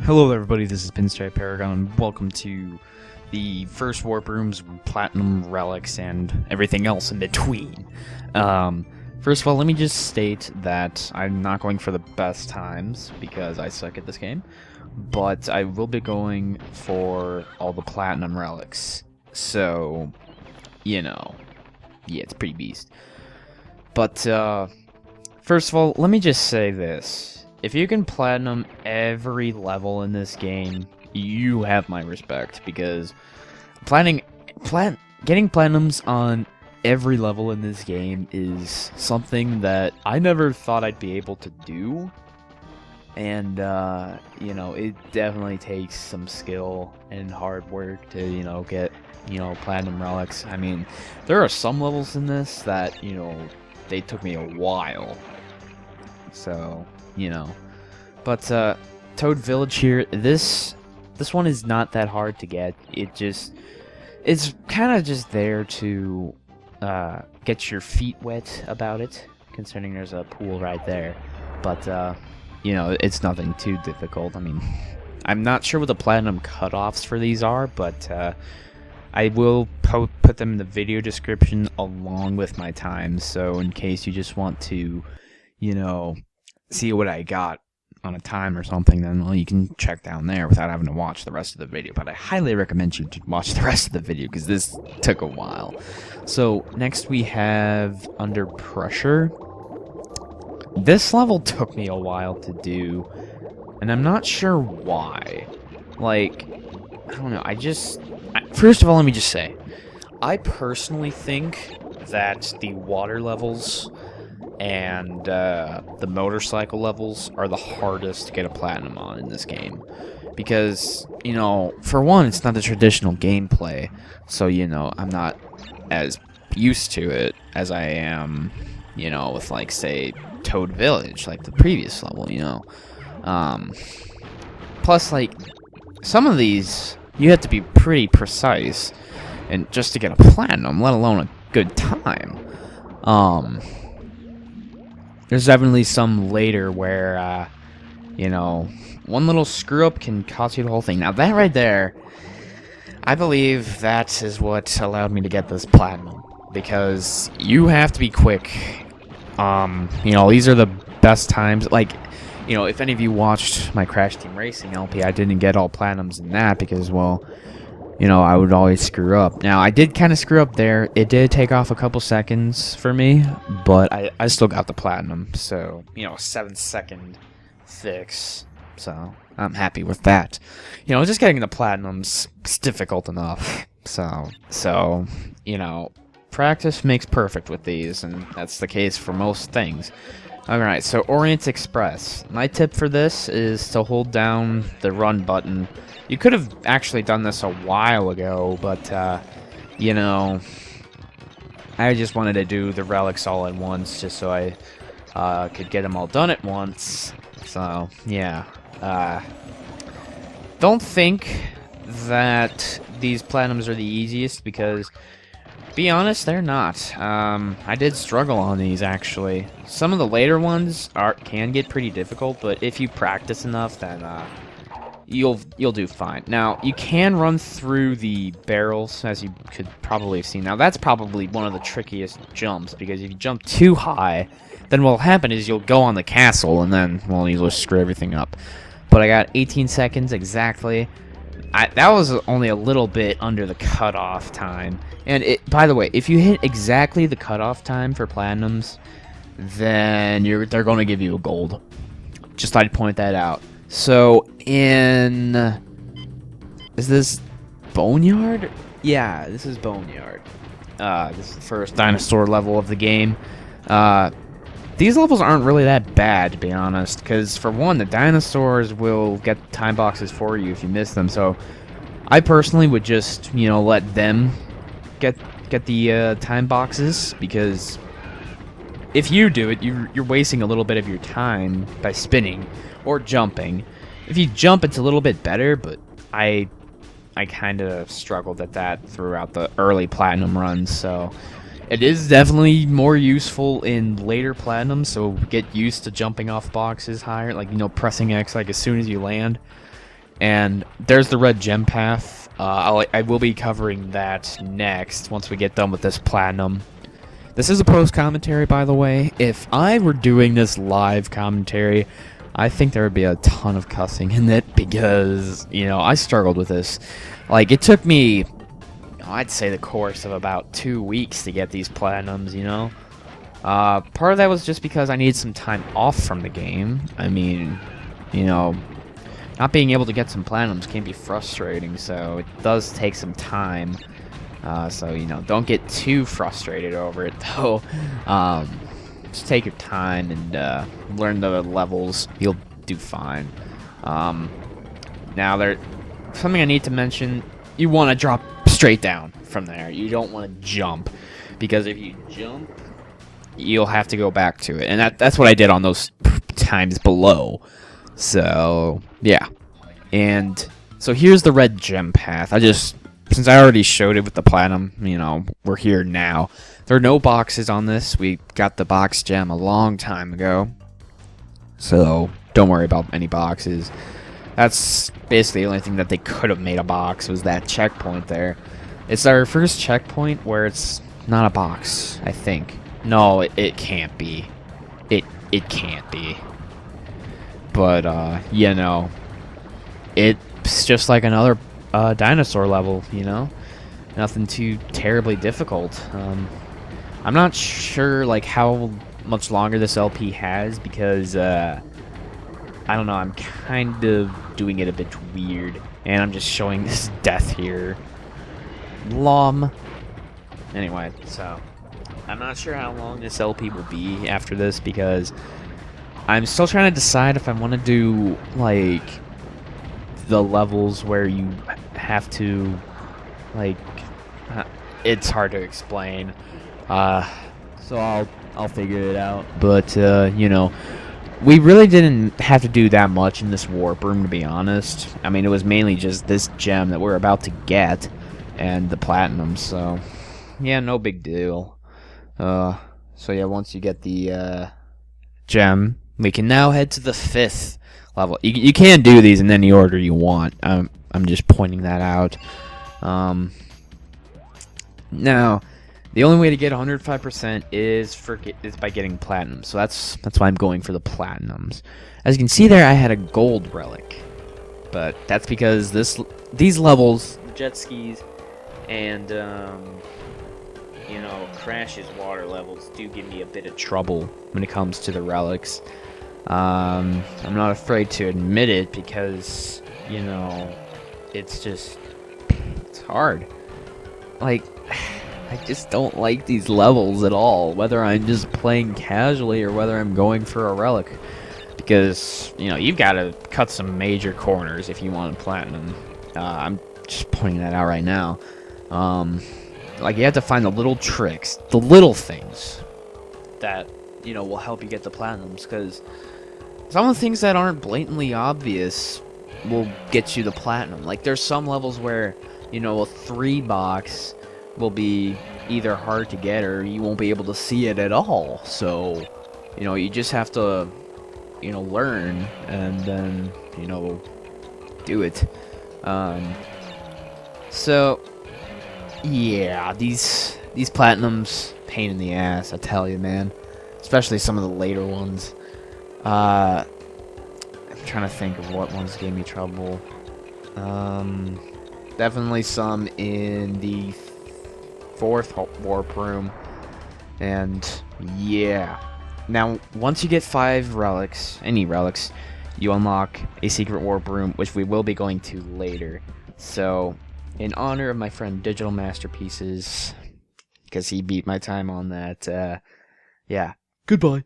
Hello everybody, this is PinstripeParagon, and welcome to the first Warp Rooms, Platinum, Relics, and everything else in between. First of all, let me just state that I'm not going for the best times, because I suck at this game, but I will be going for all the Platinum Relics. So, you know, yeah, it's pretty beast. But, first of all, let me just say this. If you can platinum every level in this game, you have my respect, because getting platinums on every level in this game is something that I never thought I'd be able to do. And, you know, it definitely takes some skill and hard work to, you know, get, you know, platinum relics. I mean, there are some levels in this that, you know, they took me a while. So, you know. But, Toad Village here, this one is not that hard to get. It's kind of just there to, get your feet wet about it, considering there's a pool right there. But, you know, it's nothing too difficult. I mean, I'm not sure what the platinum cutoffs for these are, but, I will put them in the video description along with my times, so in case you just want to, you know, see what I got on a time or something, then, well, you can check down there without having to watch the rest of the video. But I highly recommend you to watch the rest of the video, because this took a while. So, next we have Under Pressure. This level took me a while to do, and I'm not sure why. Like, I don't know, first of all, let me just say, I personally think that the water levels and the motorcycle levels are the hardest to get a platinum on in this game. Because, you know, for one, it's not the traditional gameplay, so, you know, I'm not as used to it as I am, you know, with, like, say, Toad Village, like the previous level, you know. Plus, like, some of these, you have to be pretty precise and just to get a platinum, let alone a good time. There's definitely some later where, you know, one little screw-up can cost you the whole thing. Now, that right there, I believe that is what allowed me to get this platinum. Because you have to be quick. You know, these are the best times. Like, you know, if any of you watched my Crash Team Racing LP, I didn't get all platinums in that because, well, you know, I would always screw up. Now, I did kind of screw up there. It did take off a couple seconds for me, but I still got the platinum. So, you know, a 7-second fix. So, I'm happy with that. You know, just getting the platinums is difficult enough. So, you know, practice makes perfect with these, and that's the case for most things. Alright, so Orient Express. My tip for this is to hold down the run button. You could have actually done this a while ago, but, you know, I just wanted to do the relics all at once, just so I could get them all done at once. So, yeah. Don't think that these platinums are the easiest, because, be honest, they're not. I did struggle on these, actually. Some of the later ones can get pretty difficult, but if you practice enough, then, you'll do fine. Now, you can run through the barrels, as you could probably have seen. Now, that's probably one of the trickiest jumps, because if you jump too high, then what'll happen is you'll go on the castle, and then, well, you'll just screw everything up. But I got 18 seconds exactly. That was only a little bit under the cutoff time. And, by the way, if you hit exactly the cutoff time for platinums, then they're going to give you a gold. Just thought I'd point that out. So, is this Boneyard? Yeah, this is Boneyard. This is the first dinosaur level of the game. These levels aren't really that bad, to be honest, because, for one, the dinosaurs will get time boxes for you if you miss them, so I personally would just, you know, let them get the time boxes, because if you do it, you're wasting a little bit of your time by spinning or jumping. If you jump, it's a little bit better, but I kind of struggled at that throughout the early platinum runs, so it is definitely more useful in later platinum, so get used to jumping off boxes higher, like, you know, pressing X like as soon as you land. And there's the red gem path. I will be covering that next once we get done with this platinum. This is a post commentary, by the way. If I were doing this live commentary, I think there would be a ton of cussing in it because, you know, I struggled with this. Like, it took me, I'd say, the course of about 2 weeks to get these platinums, you know? Part of that was just because I needed some time off from the game. I mean, you know, not being able to get some platinums can be frustrating, so it does take some time. So, you know, don't get too frustrated over it, though. Just take your time and learn the levels. You'll do fine. Now, something I need to mention. You want to drop straight down from there. You don't want to jump, because if you jump, you'll have to go back to it. And that's what I did on those times below. So, yeah. And so here's the red gem path. Since I already showed it with the platinum, you know, we're here now. There are no boxes on this. We got the box gem a long time ago. So, don't worry about any boxes. That's basically the only thing that they could have made a box, was that checkpoint there. It's our first checkpoint where it's not a box, I think. No, it can't be. It can't be. But, you know, it's just like another dinosaur level, you know? Nothing too terribly difficult. I'm not sure, like, how much longer this LP has, because, I don't know, I'm kind of doing it a bit weird, and I'm just showing this death here. Anyway, so, I'm not sure how long this LP will be after this, because I'm still trying to decide if I want to do, like, the levels where you have to, like, it's hard to explain. So I'll figure it out. But you know, we really didn't have to do that much in this warp room, to be honest. I mean, it was mainly just this gem that we're about to get and the platinum. So yeah, no big deal. So yeah, once you get the gem, we can now head to the 5th level. You can do these in any order you want. I'm just pointing that out. Now, the only way to get 105% is by getting platinum. So that's why I'm going for the platinums. As you can see there, I had a gold relic, but that's because these levels, jet skis, and you know, Crash's water levels do give me a bit of trouble when it comes to the relics. I'm not afraid to admit it, because, you know, it's hard. Like, I just don't like these levels at all, whether I'm just playing casually or whether I'm going for a relic. Because, you know, you've got to cut some major corners if you want platinum. I'm just pointing that out right now. Like, you have to find the little tricks, the little things that, you know, will help you get the platinums, because some of the things that aren't blatantly obvious will get you the platinum. Like, there's some levels where, you know, a 3 box will be either hard to get or you won't be able to see it at all. So, you know, you just have to, you know, learn and then, you know, do it. So, yeah, these platinums, pain in the ass, I tell you, man. Especially some of the later ones. I'm trying to think of what ones gave me trouble. Definitely some in the 4th warp room. And yeah. Now, once you get 5 relics, any relics, you unlock a secret warp room, which we will be going to later. So, in honor of my friend Digital Masterpieces, because he beat my time on that, yeah. Goodbye.